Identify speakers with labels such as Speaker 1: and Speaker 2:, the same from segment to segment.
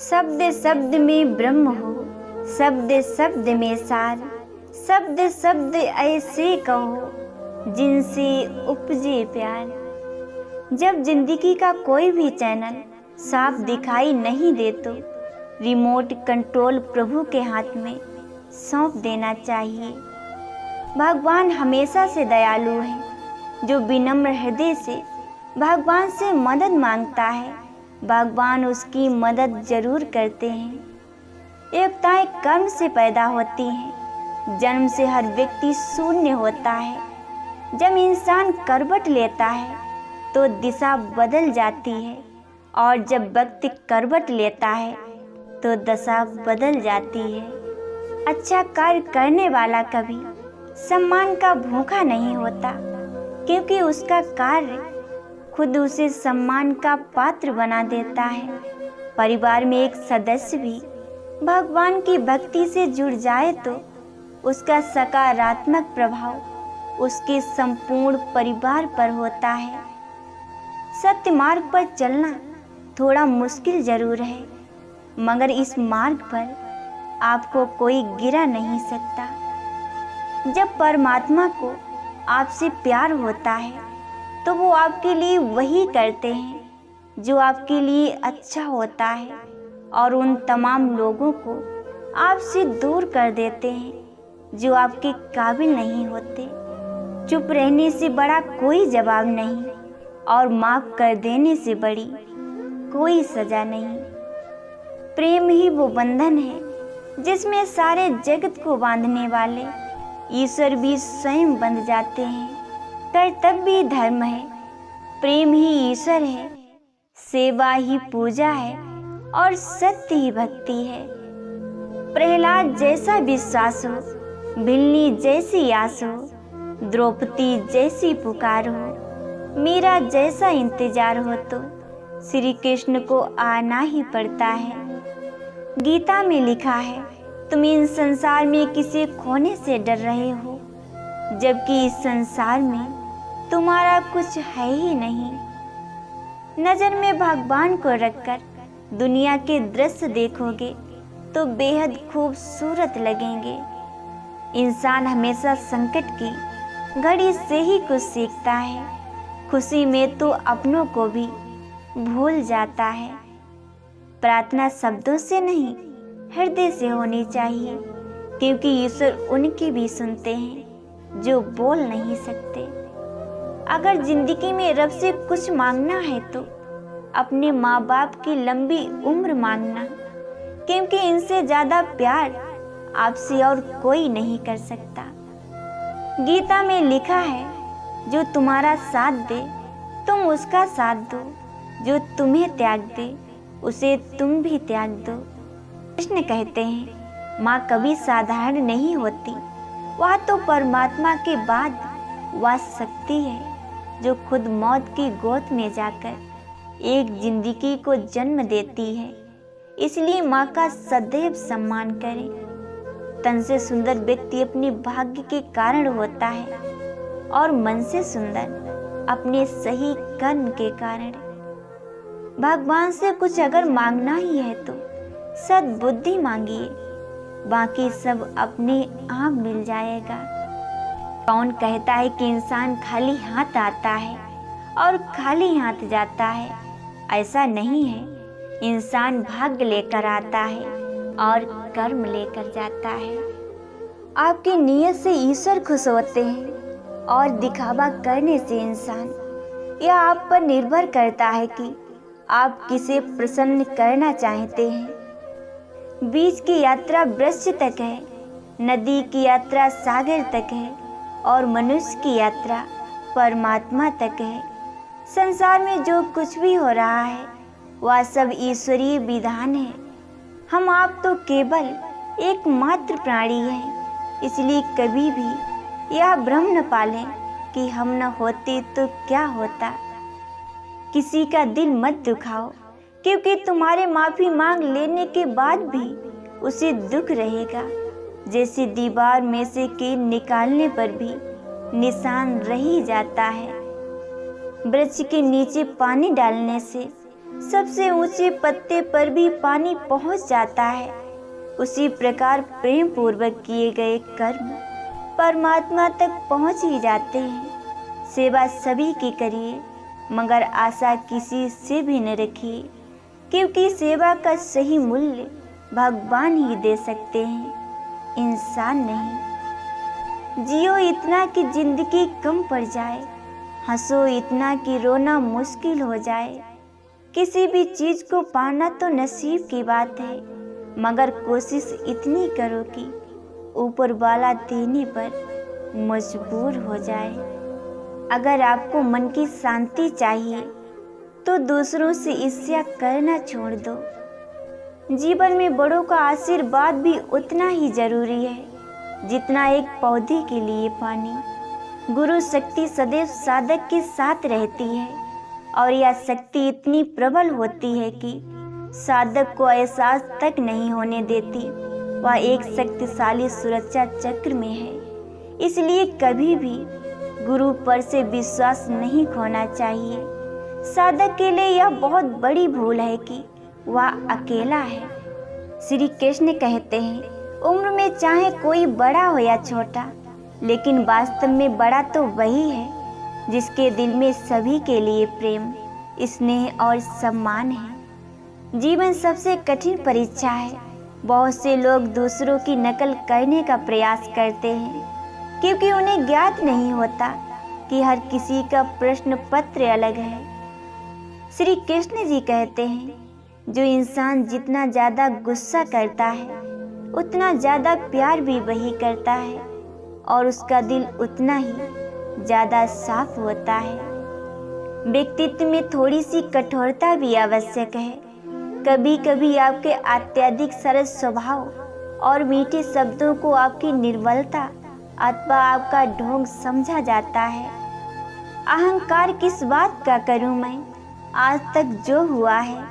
Speaker 1: शब्द शब्द में ब्रह्म हो, शब्द शब्द में सार, शब्द शब्द ऐसे कहो जिनसे उपजे प्यार। जब जिंदगी का कोई भी चैनल साफ दिखाई नहीं दे तो रिमोट कंट्रोल प्रभु के हाथ में सौंप देना चाहिए। भगवान हमेशा से दयालु है। जो विनम्र हृदय से भगवान से मदद मांगता है, भगवान उसकी मदद जरूर करते हैं। एकताएं कर्म से पैदा होती हैं। जन्म से हर व्यक्ति शून्य होता है। जब इंसान करवट लेता है तो दिशा बदल जाती है, और जब व्यक्ति करवट लेता है तो दशा बदल जाती है। अच्छा कार्य करने वाला कभी सम्मान का भूखा नहीं होता, क्योंकि उसका कार्य खुद उसे सम्मान का पात्र बना देता है। परिवार में एक सदस्य भी भगवान की भक्ति से जुड़ जाए तो उसका सकारात्मक प्रभाव उसके संपूर्ण परिवार पर होता है। सत्य मार्ग पर चलना थोड़ा मुश्किल जरूर है, मगर इस मार्ग पर आपको कोई गिरा नहीं सकता। जब परमात्मा को आपसे प्यार होता है तो वो आपके लिए वही करते हैं जो आपके लिए अच्छा होता है, और उन तमाम लोगों को आपसे दूर कर देते हैं जो आपके काबिल नहीं होते। चुप रहने से बड़ा कोई जवाब नहीं, और माफ कर देने से बड़ी कोई सजा नहीं। प्रेम ही वो बंधन है जिसमें सारे जगत को बांधने वाले ईश्वर भी स्वयं बंध जाते हैं। कर्तव्य धर्म है, प्रेम ही ईश्वर है, सेवा ही पूजा है, और सत्य ही भक्ति है। प्रहलाद जैसा विश्वास हो, भिलनी जैसी आस हो, द्रौपदी जैसी पुकार हो, मीरा जैसा इंतजार हो तो श्री कृष्ण को आना ही पड़ता है। गीता में लिखा है, तुम इन संसार में किसे खोने से डर रहे हो, जबकि इस संसार में तुम्हारा कुछ है ही नहीं। नजर में भगवान को रखकर दुनिया के दृश्य देखोगे तो बेहद खूबसूरत लगेंगे। इंसान हमेशा संकट की घड़ी से ही कुछ सीखता है। खुशी में तो अपनों को भी भूल जाता है। प्रार्थना शब्दों से नहीं, हृदय से होनी चाहिए, क्योंकि ईश्वर उनकी भी सुनते हैं जो बोल नहीं सकते। अगर जिंदगी में रब से कुछ मांगना है तो अपने माँ बाप की लंबी उम्र मांगना, क्योंकि इनसे ज्यादा प्यार आपसे और कोई नहीं कर सकता। गीता में लिखा है, जो तुम्हारा साथ दे तुम उसका साथ दो, जो तुम्हें त्याग दे उसे तुम भी त्याग दो। कृष्ण कहते हैं, माँ कभी साधारण नहीं होती, वह तो परमात्मा के बाद वह शक्ति है जो खुद मौत की गोद में जाकर एक जिंदगी को जन्म देती है। इसलिए माँ का सदैव सम्मान करें। तन से सुंदर व्यक्ति अपने भाग्य के कारण होता है, और मन से सुंदर अपने सही कर्म के कारण। भगवान से कुछ अगर मांगना ही है तो सद्बुद्धि मांगिए, बाकी सब अपने आप मिल जाएगा। कौन कहता है कि इंसान खाली हाथ आता है और खाली हाथ जाता है? ऐसा नहीं है। इंसान भाग्य लेकर आता है और कर्म लेकर जाता है। आपकी नीयत से ईश्वर खुश होते हैं, और दिखावा करने से इंसान। यह आप पर निर्भर करता है कि आप किसे प्रसन्न करना चाहते हैं। बीच की यात्रा वृक्ष तक है, नदी की यात्रा सागर तक है, और मनुष्य की यात्रा परमात्मा तक है। संसार में जो कुछ भी हो रहा है वह सब ईश्वरीय विधान है। हम आप तो केवल एकमात्र प्राणी हैं, इसलिए कभी भी यह भ्रम न पालें कि हम न होते तो क्या होता। किसी का दिल मत दुखाओ, क्योंकि तुम्हारे माफी मांग लेने के बाद भी उसे दुख रहेगा। जैसे दीवार में से कील निकालने पर भी निशान रह ही जाता है। वृक्ष के नीचे पानी डालने से सबसे ऊंचे पत्ते पर भी पानी पहुंच जाता है, उसी प्रकार प्रेम पूर्वक किए गए कर्म परमात्मा तक पहुंच ही जाते हैं। सेवा सभी की करिए, मगर आशा किसी से भी न रखिए, क्योंकि सेवा का सही मूल्य भगवान ही दे सकते हैं, इंसान नहीं। जियो इतना कि जिंदगी कम पड़ जाए, हंसो इतना कि रोना मुश्किल हो जाए। किसी भी चीज़ को पाना तो नसीब की बात है, मगर कोशिश इतनी करो कि ऊपर वाला देने पर मजबूर हो जाए। अगर आपको मन की शांति चाहिए तो दूसरों से ईर्ष्या करना छोड़ दो। जीवन में बड़ों का आशीर्वाद भी उतना ही जरूरी है जितना एक पौधे के लिए पानी। गुरु शक्ति सदैव साधक के साथ रहती है और यह शक्ति इतनी प्रबल होती है कि साधक को एहसास तक नहीं होने देती। वह एक शक्तिशाली सुरक्षा चक्र में है। इसलिए कभी भी गुरु पर से विश्वास नहीं खोना चाहिए। साधक के लिए यह बहुत बड़ी भूल है कि वह अकेला है। श्री कृष्ण कहते हैं, उम्र में चाहे कोई बड़ा हो या छोटा, लेकिन वास्तव में बड़ा तो वही है जिसके दिल में सभी के लिए प्रेम, स्नेह और सम्मान है। जीवन सबसे कठिन परीक्षा है। बहुत से लोग दूसरों की नकल करने का प्रयास करते हैं, क्योंकि उन्हें ज्ञात नहीं होता कि हर किसी का प्रश्न पत्र अलग है। श्री कृष्ण जी कहते हैं, जो इंसान जितना ज़्यादा गुस्सा करता है उतना ज़्यादा प्यार भी वही करता है, और उसका दिल उतना ही ज़्यादा साफ होता है। व्यक्तित्व में थोड़ी सी कठोरता भी आवश्यक है। कभी कभी आपके अत्यधिक सरल स्वभाव और मीठे शब्दों को आपकी निर्बलता अथवा आपका ढोंग समझा जाता है। अहंकार किस बात का करूं मैं, आज तक जो हुआ है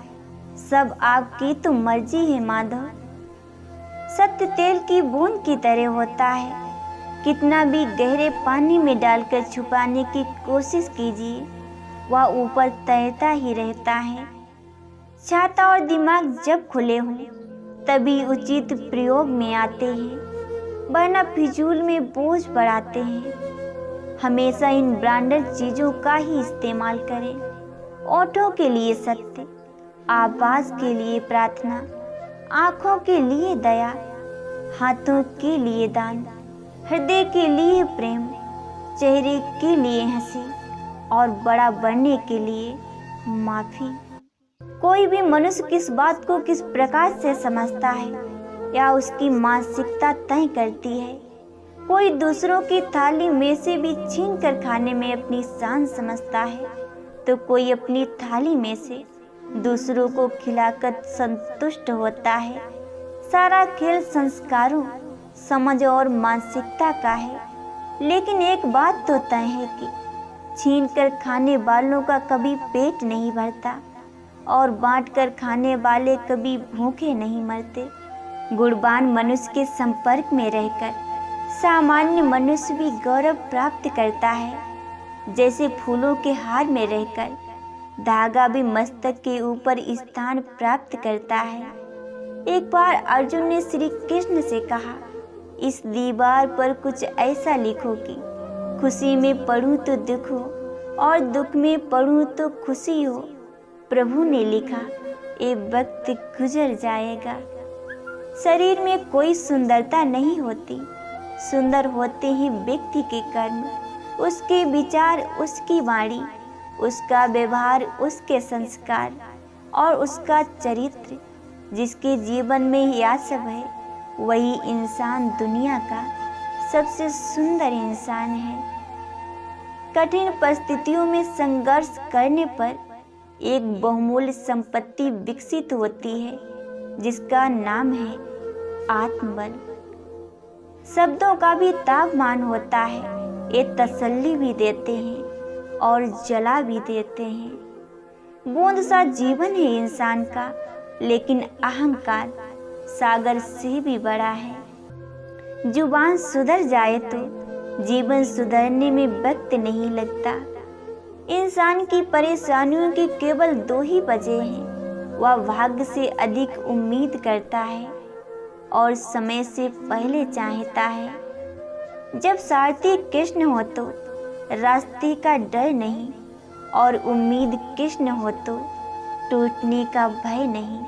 Speaker 1: सब आपकी तो मर्जी है माधव। सत्य तेल की बूंद की तरह होता है, कितना भी गहरे पानी में डालकर छुपाने की कोशिश कीजिए, वह ऊपर तैरता ही रहता है। छाता और दिमाग जब खुले हों तभी उचित प्रयोग में आते हैं, वरना फिजूल में बोझ बढ़ाते हैं। हमेशा इन ब्रांडेड चीज़ों का ही इस्तेमाल करें। ओठों के लिए सत्य, आवाज़ के लिए प्रार्थना, आँखों के लिए दया, हाथों के लिए दान, हृदय के लिए प्रेम, चेहरे के लिए हंसी और बड़ा बनने के लिए माफ़ी। कोई भी मनुष्य किस बात को किस प्रकार से समझता है या उसकी मानसिकता तय करती है। कोई दूसरों की थाली में से भी छीन कर खाने में अपनी शान समझता है, तो कोई अपनी थाली में से दूसरों को खिलाकर संतुष्ट होता है। सारा खेल संस्कारों, समझ और मानसिकता का है। लेकिन एक बात तो तय है कि छीन कर खाने वालों का कभी पेट नहीं भरता और बांट कर खाने वाले कभी भूखे नहीं मरते। गुणवान मनुष्य के संपर्क में रहकर सामान्य मनुष्य भी गौरव प्राप्त करता है। जैसे फूलों के हार में रहकर धागा भी मस्तक के ऊपर स्थान प्राप्त करता है। एक बार अर्जुन ने श्री कृष्ण से कहा, इस दीवार पर कुछ ऐसा लिखो कि खुशी में पढ़ूं तो दुख हो और दुख में पढ़ूं तो खुशी हो। प्रभु ने लिखा, ये वक्त गुजर जाएगा। शरीर में कोई सुंदरता नहीं होती, सुंदर होते ही व्यक्ति के कर्म, उसके विचार, उसकी वाणी, उसका व्यवहार, उसके संस्कार और उसका चरित्र। जिसके जीवन में यह सब है वही इंसान दुनिया का सबसे सुंदर इंसान है। कठिन परिस्थितियों में संघर्ष करने पर एक बहुमूल्य संपत्ति विकसित होती है जिसका नाम है आत्मबल। शब्दों का भी तापमान होता है, ये तसल्ली भी देते हैं और जला भी देते हैं। बूंद सा जीवन है इंसान का, लेकिन अहंकार सागर से भी बड़ा है। जुबान सुधर जाए तो जीवन सुधरने में वक्त नहीं लगता। इंसान की परेशानियों के केवल 2 ही वजह हैं। वह भाग्य से अधिक उम्मीद करता है और समय से पहले चाहता है। जब सारथी कृष्ण हो तो रास्ते का डर नहीं, और उम्मीद कृष्ण हो तो टूटने का भय नहीं।